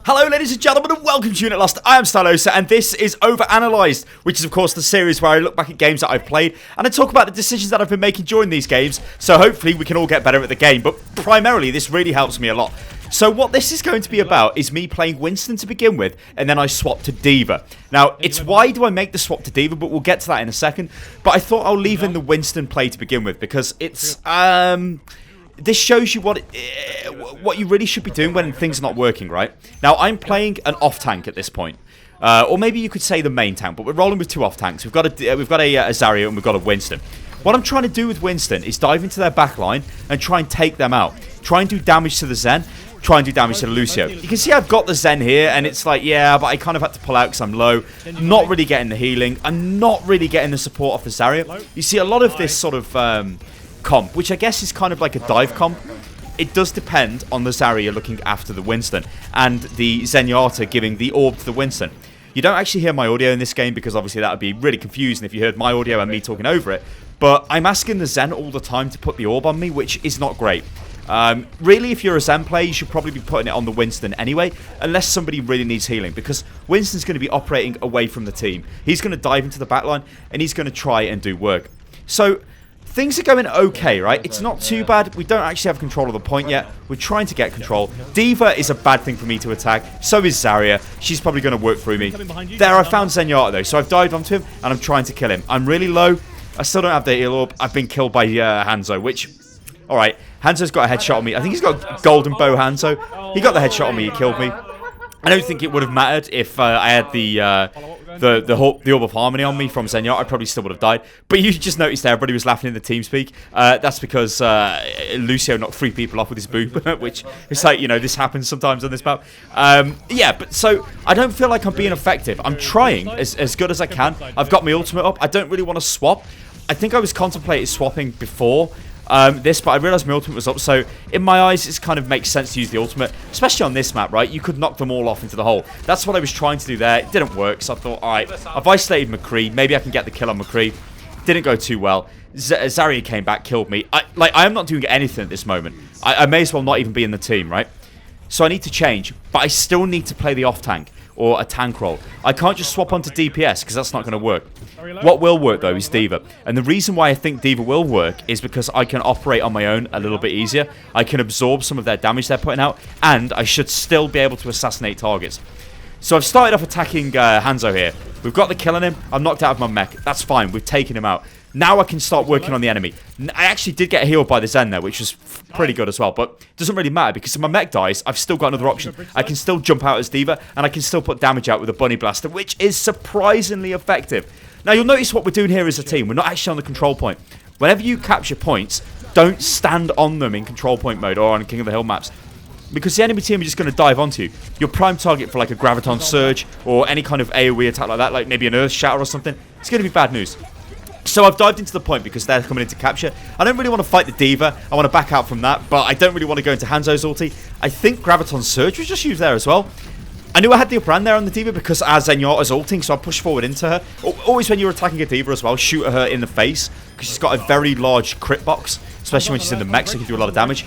Hello ladies and gentlemen and welcome to Unit Lost. I am Stylosa and this is OverAnalyzed, which is of course the series where I look back at games that I've played and I talk about the decisions that I've been making during these games, so hopefully we can all get better at the game, but primarily this really helps me a lot. So what this is going to be about is me playing Winston to begin with, and then I swap to D.Va. Now, it's why do I make the swap to D.Va, but we'll get to that in a second. But I thought I'll leave in the Winston play to begin with, because it's, this shows you what you really should be doing when things are not working, right? Now, I'm playing an off-tank at this point. Or maybe you could say the main tank, but we're rolling with two off-tanks. We've got a Zarya and we've got a Winston. What I'm trying to do with Winston is dive into their backline and try and take them out. Try and do damage to the Zen. Try and do damage to the Lucio. You can see I've got the Zen here, and it's like, yeah, but I kind of had to pull out because I'm low. Not really getting the healing. I'm not really getting the support off the Zarya. You see a lot of this sort of comp, which I guess is kind of like a dive comp. It does depend on the Zarya looking after the Winston, and the Zenyatta giving the orb to the Winston. You don't actually hear my audio in this game, because obviously that would be really confusing if you heard my audio and me talking over it. But I'm asking the Zen all the time to put the orb on me, which is not great. Really, if you're a Zen player, you should probably be putting it on the Winston anyway, unless somebody really needs healing, because Winston's going to be operating away from the team. He's going to dive into the backline, and he's going to try and do work. So, things are going okay, right? It's not too bad. We don't actually have control of the point yet. We're trying to get control. D.Va is a bad thing for me to attack. So is Zarya. She's probably going to work through me. There, I found Zenyatta, though, so I've dived onto him, and I'm trying to kill him. I'm really low. I still don't have the heal orb. I've been killed by Hanzo, which... Alright, Hanzo's got a headshot on me. I think he's got golden bow Hanzo. He got the headshot on me, he killed me. I don't think it would have mattered if I had the Orb of Harmony on me from Zenyatta. I probably still would have died. But you just noticed there, everybody was laughing in the TeamSpeak. That's because Lucio knocked 3 people off with his boop, which is like, you know, this happens sometimes on this map. Yeah, but so I don't feel like I'm being effective. I'm trying as good as I can. I've got my ultimate up. I don't really want to swap. I think I was contemplating swapping before this, but I realised my ultimate was up, so in my eyes it kind of makes sense to use the ultimate, especially on this map, right? You could knock them all off into the hole. That's what I was trying to do there. It didn't work, so I thought, alright, I've isolated McCree, maybe I can get the kill on McCree. Didn't go too well. Zarya came back, killed me. I am not doing anything at this moment. I may as well not even be in the team, right? So I need to change, but I still need to play the off-tank, or a tank role. I can't just swap onto DPS, because that's not going to work. What will work, though, is D.Va. And the reason why I think D.Va will work is because I can operate on my own a little bit easier. I can absorb some of their damage they're putting out, and I should still be able to assassinate targets. So I've started off attacking Hanzo here. We've got the kill on him. I'm knocked out of my mech. That's fine. We've taken him out. Now I can start working on the enemy. I actually did get healed by the Zen there, which was pretty good as well. But it doesn't really matter, because if my mech dies, I've still got another option. I can still jump out as D.Va, and I can still put damage out with a Bunny Blaster, which is surprisingly effective. Now, you'll notice what we're doing here as a team. We're not actually on the control point. Whenever you capture points, don't stand on them in control point mode or on King of the Hill maps, because the enemy team are just going to dive onto you. Your prime target for like a Graviton Surge or any kind of AoE attack like that, like maybe an Earth Shatter or something, it's going to be bad news. So I've dived into the point because they're coming in to capture. I don't really want to fight the D.Va. I want to back out from that, but I don't really want to go into Hanzo's ulti. I think Graviton Surge was just used there as well. I knew I had the upper hand there on the D.Va because Zenyatta's ulting, so I pushed forward into her. Always when you're attacking a D.Va as well, shoot her in the face, because she's got a very large crit box, especially when she's in the mech, so she can do a lot of damage.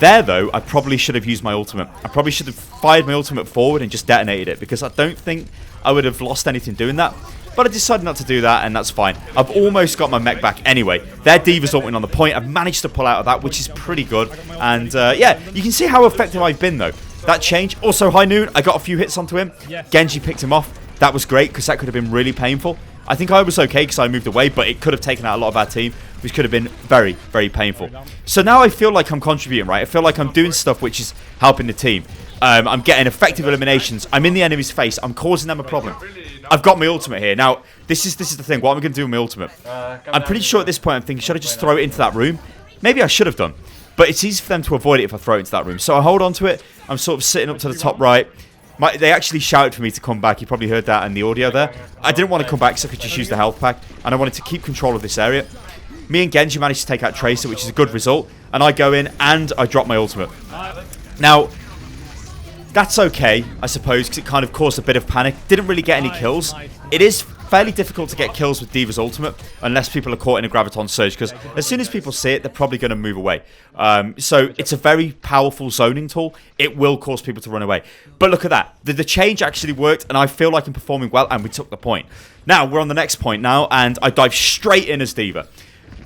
There, though, I probably should have used my ultimate. I probably should have fired my ultimate forward and just detonated it, because I don't think I would have lost anything doing that. But I decided not to do that, and that's fine. I've almost got my mech back anyway. Their D.Va's ulting on the point. I've managed to pull out of that, which is pretty good. And, yeah, you can see how effective I've been, though. That change. Also, High Noon, I got a few hits onto him. Genji picked him off. That was great, because that could have been really painful. I think I was okay because I moved away, but it could have taken out a lot of our team, which could have been very, very painful. So now I feel like I'm contributing, right? I feel like I'm doing stuff which is helping the team. I'm getting effective eliminations. I'm in the enemy's face. I'm causing them a problem. I've got my ultimate here. Now, this is the thing. What am I going to do with my ultimate? I'm pretty sure at this point I'm thinking, should I just throw it into that room? Maybe I should have done. But it's easy for them to avoid it if I throw it into that room. So I hold on to it. I'm sort of sitting up to the top right. They actually shouted for me to come back. You probably heard that in the audio there. I didn't want to come back so I could just use the health pack. And I wanted to keep control of this area. Me and Genji managed to take out Tracer, which is a good result. And I go in and I drop my ultimate. Now, that's okay, I suppose, because it kind of caused a bit of panic. Didn't really get any kills. It is fairly difficult to get kills with D.Va's ultimate unless people are caught in a graviton surge, because as soon as people see it, they're probably going to move away. So it's a very powerful zoning tool. It will cause people to run away. But look at that. The change actually worked, and I feel like I'm performing well, and we took the point. Now, we're on the next point now, and I dive straight in as D.Va.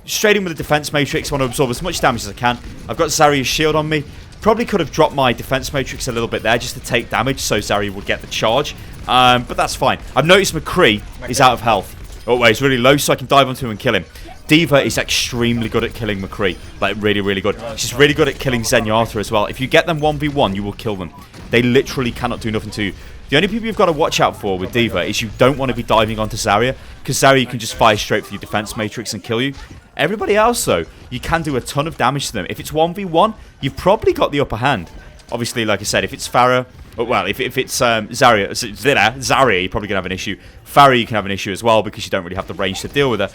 Straight in with the defense matrix. I want to absorb as much damage as I can. I've got Zarya's shield on me. Probably could have dropped my defense matrix a little bit there just to take damage so Zarya would get the charge. But that's fine. I've noticed McCree is out of health. Oh, wait, he's really low, so I can dive onto him and kill him. D.Va is extremely good at killing McCree. Like, really, really good. She's really good at killing Zenyatta as well. If you get them 1v1, you will kill them. They literally cannot do nothing to you. The only people you've got to watch out for with D.Va is you don't want to be diving onto Zarya, because Zarya can just fire straight for your defense matrix and kill you. Everybody else, though, you can do a ton of damage to them. If it's 1v1, you've probably got the upper hand. Obviously, like I said, if it's Pharah, well, if it's Zarya, you're probably going to have an issue. Pharah, you can have an issue as well because you don't really have the range to deal with her.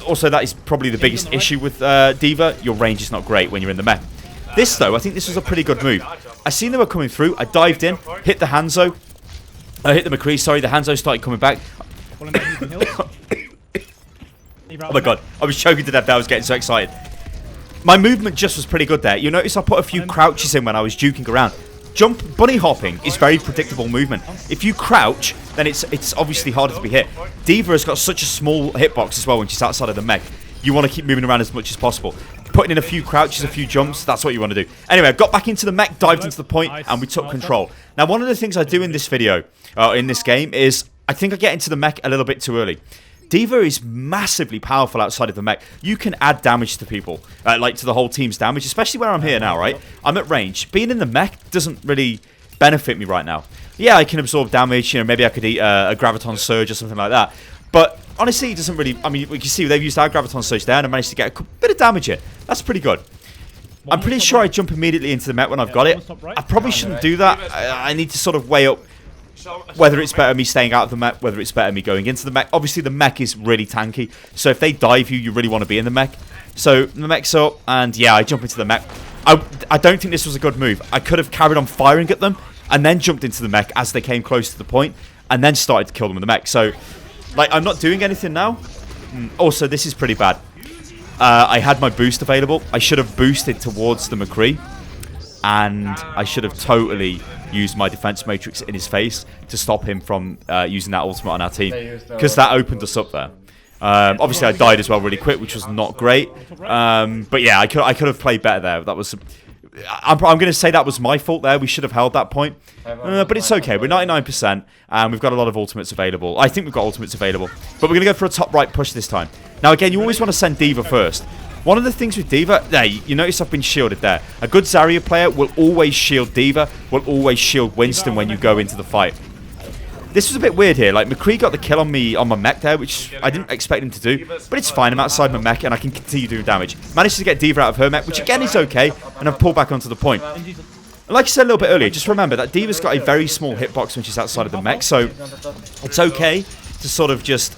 Also, that is probably the biggest issue with D.Va. Your range is not great when you're in the mech. This, though, I think this was a pretty good move. I seen they were coming through. I dived in, hit the Hanzo. Hit the McCree, sorry. The Hanzo started coming back. Oh my god, I was choking to death there, I was getting so excited. My movement just was pretty good there. You notice I put a few crouches in when I was juking around. Bunny hopping is very predictable movement. If you crouch, then it's obviously harder to be hit. D.Va has got such a small hitbox as well when she's outside of the mech. You want to keep moving around as much as possible. Putting in a few crouches, a few jumps, that's what you want to do. Anyway, I got back into the mech, dived into the point, and we took control. Now, one of the things I do in this video, in this game, is I think I get into the mech a little bit too early. D.Va is massively powerful outside of the mech. You can add damage to people, like to the whole team's damage, especially where I'm here now, right? I'm at range. Being in the mech doesn't really benefit me right now. Yeah, I can absorb damage, you know, maybe I could eat a graviton surge or something like that. But honestly, it doesn't really, I mean, we can see they've used our graviton surge there and I managed to get a bit of damage here. That's pretty good. I'm pretty sure I jump immediately into the mech when I've got it. I probably shouldn't do that. I need to sort of weigh up whether it's better me staying out of the mech, whether it's better me going into the mech. Obviously, the mech is really tanky, so if they dive you, you really want to be in the mech. So, the mech's up, and yeah, I jump into the mech. I don't think this was a good move. I could have carried on firing at them, and then jumped into the mech as they came close to the point, and then started to kill them with the mech. So, like, I'm not doing anything now. Also, this is pretty bad. I had my boost available. I should have boosted towards the McCree, and I should have totally used my defense matrix in his face to stop him from using that ultimate on our team, because that opened us up there. Obviously I died as well really quick, which was not great, but yeah, I could have played better there. That was I'm going to say that was my fault there. We should have held that point, but it's okay. We're 99% and we've got a lot of ultimates available. I think we've got ultimates available, but we're going to go for a top right push this time. Now again, you always want to send D.Va first. One of the things with D.Va, there, you notice I've been shielded there. A good Zarya player will always shield D.Va, will always shield Winston when you go into the fight. This was a bit weird here. Like, McCree got the kill on me on my mech there, which I didn't expect him to do. But it's fine. I'm outside my mech and I can continue doing damage. Managed to get D.Va out of her mech, which again is okay. And I've pulled back onto the point. And like I said a little bit earlier, just remember that D.Va's got a very small hitbox when she's outside of the mech. So it's okay to sort of just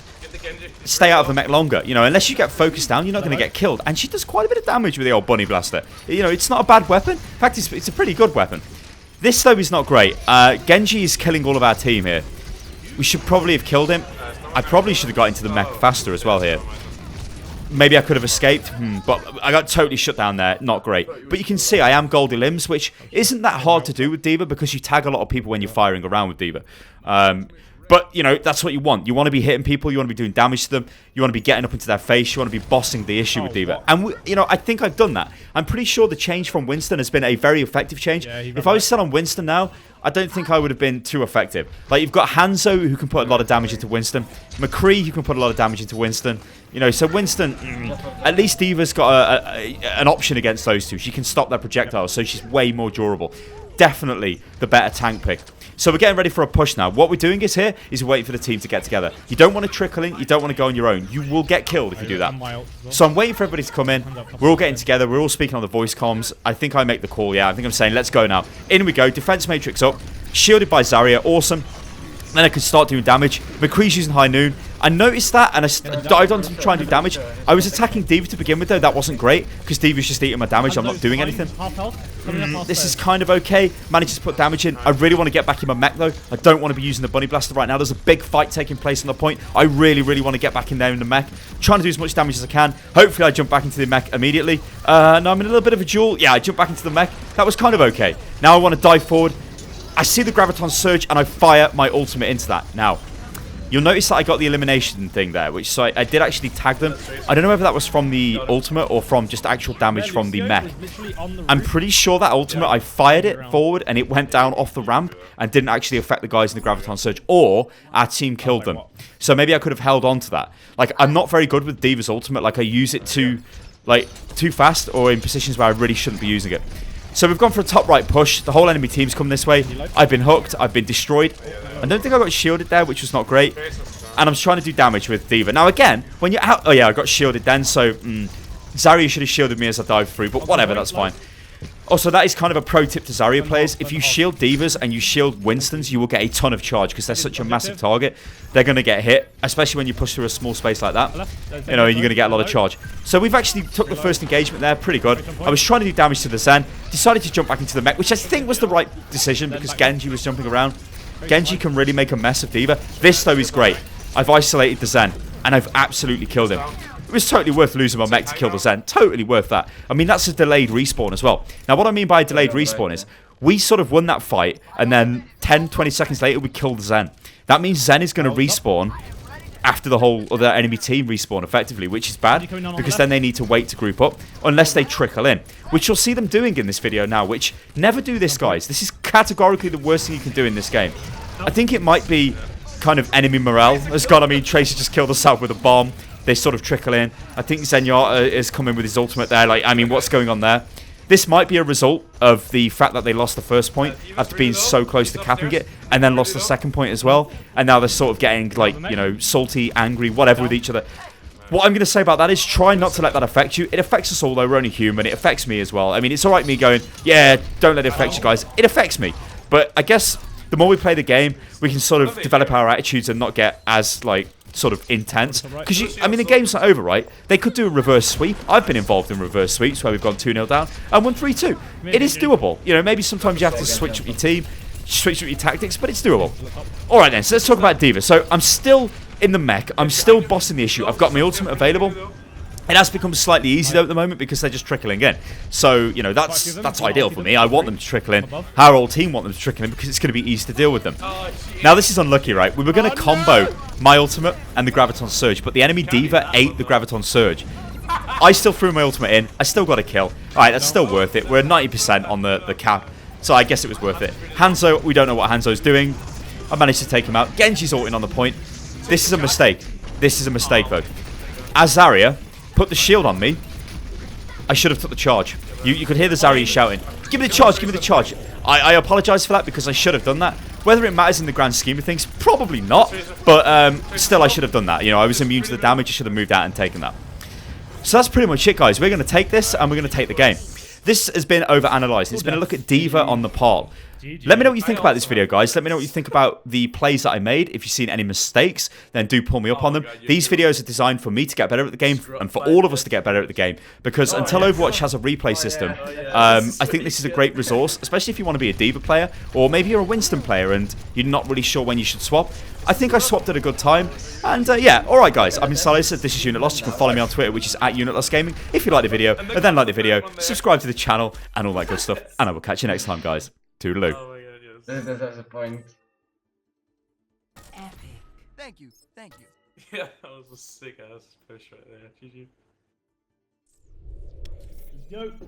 stay out of the mech longer. You know, unless you get focused down, you're not going to get killed. And she does quite a bit of damage with the old bunny blaster. You know, it's not a bad weapon. In fact, it's a pretty good weapon. This, though, is not great. Genji is killing all of our team here. We should probably have killed him. I probably should have got into the mech faster as well here. Maybe I could have escaped, but I got totally shut down there. Not great. But you can see I am Goldie Limbs, which isn't that hard to do with D.Va because you tag a lot of people when you're firing around with D.Va. But, you know, that's what you want. You want to be hitting people. You want to be doing damage to them. You want to be getting up into their face. You want to be bossing the issue with D.Va. And, you know, I think I've done that. I'm pretty sure the change from Winston has been a very effective change. Yeah, if I was still on Winston now, I don't think I would have been too effective. Like, you've got Hanzo, who can put a lot of damage into Winston. McCree, who can put a lot of damage into Winston. You know, so Winston, at least D.Va's got an option against those two. She can stop their projectiles, so she's way more durable. Definitely the better tank pick. So we're getting ready for a push now. What we're doing is we're waiting for the team to get together. You don't want to trickle in. You don't want to go on your own. You will get killed if you do that. So I'm waiting for everybody to come in. We're all getting together. We're all speaking on the voice comms. I think I make the call. Yeah, I think I'm saying let's go now. In we go. Defense matrix up. Shielded by Zarya. Awesome. Then I could start doing damage. McCree's using High Noon. I noticed that, and I dived on to try and do damage. I was attacking D.Va to begin with, though. That wasn't great, because D.Va's just eating my damage. I'm not doing anything. This is kind of okay. Managed to put damage in. I really want to get back in my mech, though. I don't want to be using the Bunny Blaster right now. There's a big fight taking place on the point. I really, really want to get back in there in the mech. Trying to do as much damage as I can. Hopefully, I jump back into the mech immediately. No, I'm in a little bit of a duel. Yeah, I jump back into the mech. That was kind of okay. Now I want to dive forward. I see the Graviton Surge, and I fire my ultimate into that. Now, you'll notice that I got the elimination thing there, which so I did actually tag them. I don't know whether that was from the ultimate or from just actual damage from the mech. I'm pretty sure that ultimate, I fired it forward, and it went down off the ramp and didn't actually affect the guys in the Graviton Surge, or our team killed them. So maybe I could have held on to that. Like, I'm not very good with D.Va's ultimate. Like, I use it too fast, or in positions where I really shouldn't be using it. So we've gone for a top right push. The whole enemy team's come this way. I've been hooked. I've been destroyed. I don't think I got shielded there, which was not great. And I'm trying to do damage with D.Va. Now again, when you're out... Oh yeah, I got shielded then, so... Zarya should have shielded me as I dived through, but whatever, that's fine. Also, that is kind of a pro tip to Zarya players. If you shield D.Vas and you shield Winstons, you will get a ton of charge because they're such a massive target. They're going to get hit, especially when you push through a small space like that. You know, you're going to get a lot of charge. So we've actually took the first engagement there, pretty good. I was trying to do damage to the Zen, decided to jump back into the mech, which I think was the right decision because Genji was jumping around. Genji can really make a mess of D.Va. This, though, is great. I've isolated the Zen, and I've absolutely killed him. It was totally worth losing my mech to kill the Zen. Totally worth that. I mean, that's a delayed respawn as well. Now, what I mean by a delayed respawn is we sort of won that fight, and then 10, 20 seconds later, we killed the Zen. That means Zen is going to respawn after the whole other enemy team respawn, effectively, which is bad, because then they need to wait to group up, unless they trickle in, which you'll see them doing in this video now, which never do this, guys. This is categorically the worst thing you can do in this game. I think it might be kind of enemy morale has gone. I mean, Tracer just killed us out with a bomb. They sort of trickle in. I think Zenyatta is coming with his ultimate there. Like, I mean, what's going on there? This might be a result of the fact that they lost the first point after being so close to capping it, and then lost the second point as well. And now they're sort of getting, like, you know, salty, angry, whatever with each other. What I'm going to say about that is try not to let that affect you. It affects us all, though. We're only human. It affects me as well. I mean, it's all right me going, yeah, don't let it affect you guys. It affects me. But I guess the more we play the game, we can sort of develop our attitudes and not get as, like, sort of intense, because I mean the game's not over, right? They could do a reverse sweep. I've been involved in reverse sweeps where we've gone 2-0 down and won 3-2. It is doable. You know, maybe sometimes you have to switch up your team, switch up your tactics, but it's doable. All right then, so let's talk about D.Va. So I'm still in the mech. I'm still bossing the issue. I've got my ultimate available. It has become slightly easy though at the moment because they're just trickling in. So, you know, that's ideal for me. I want them to trickle in. Our whole team want them to trickle in because it's going to be easy to deal with them. Now, this is unlucky, right? We were going to combo my ultimate and the Graviton Surge, but the enemy D.Va ate the Graviton Surge. I still threw my ultimate in. I still got a kill. Alright, that's still worth it. We're 90% on the cap, so I guess it was worth it. Hanzo, we don't know what Hanzo's doing. I managed to take him out. Genji's ulting on the point. This is a mistake. This is a mistake, though. As Zarya put the shield on me, I should have took the charge. You could hear the Zarya shouting, give me the charge, give me the charge. I apologise for that because I should have done that. Whether it matters in the grand scheme of things, probably not. But still, I should have done that. You know, I was immune to the damage. I should have moved out and taken that. So that's pretty much it, guys. We're going to take this and we're going to take the game. This has been OverAnalyzed. It's been a look at D.Va on Nepal. Let me know what you think about this video, guys. Let me know what you think about the plays that I made. If you've seen any mistakes, then do pull me up on them. These videos are designed for me to get better at the game and for all of us to get better at the game. Because until Overwatch has a replay system, I think this is a great resource, especially if you want to be a D.Va player, or maybe you're a Winston player and you're not really sure when you should swap. I think I swapped at a good time. And yeah, alright guys, I've been Stylosa, this is Unit Lost. You can follow me on Twitter, which is @UnitLostGaming. If you like the video, then like the video, subscribe to the channel, and all that good stuff. And I will catch you next time, guys. Toodaloo. Oh my god, yes. That's a point. Epic. Thank you, thank you. Yeah, that was a sick ass push right there. GG. Let's go.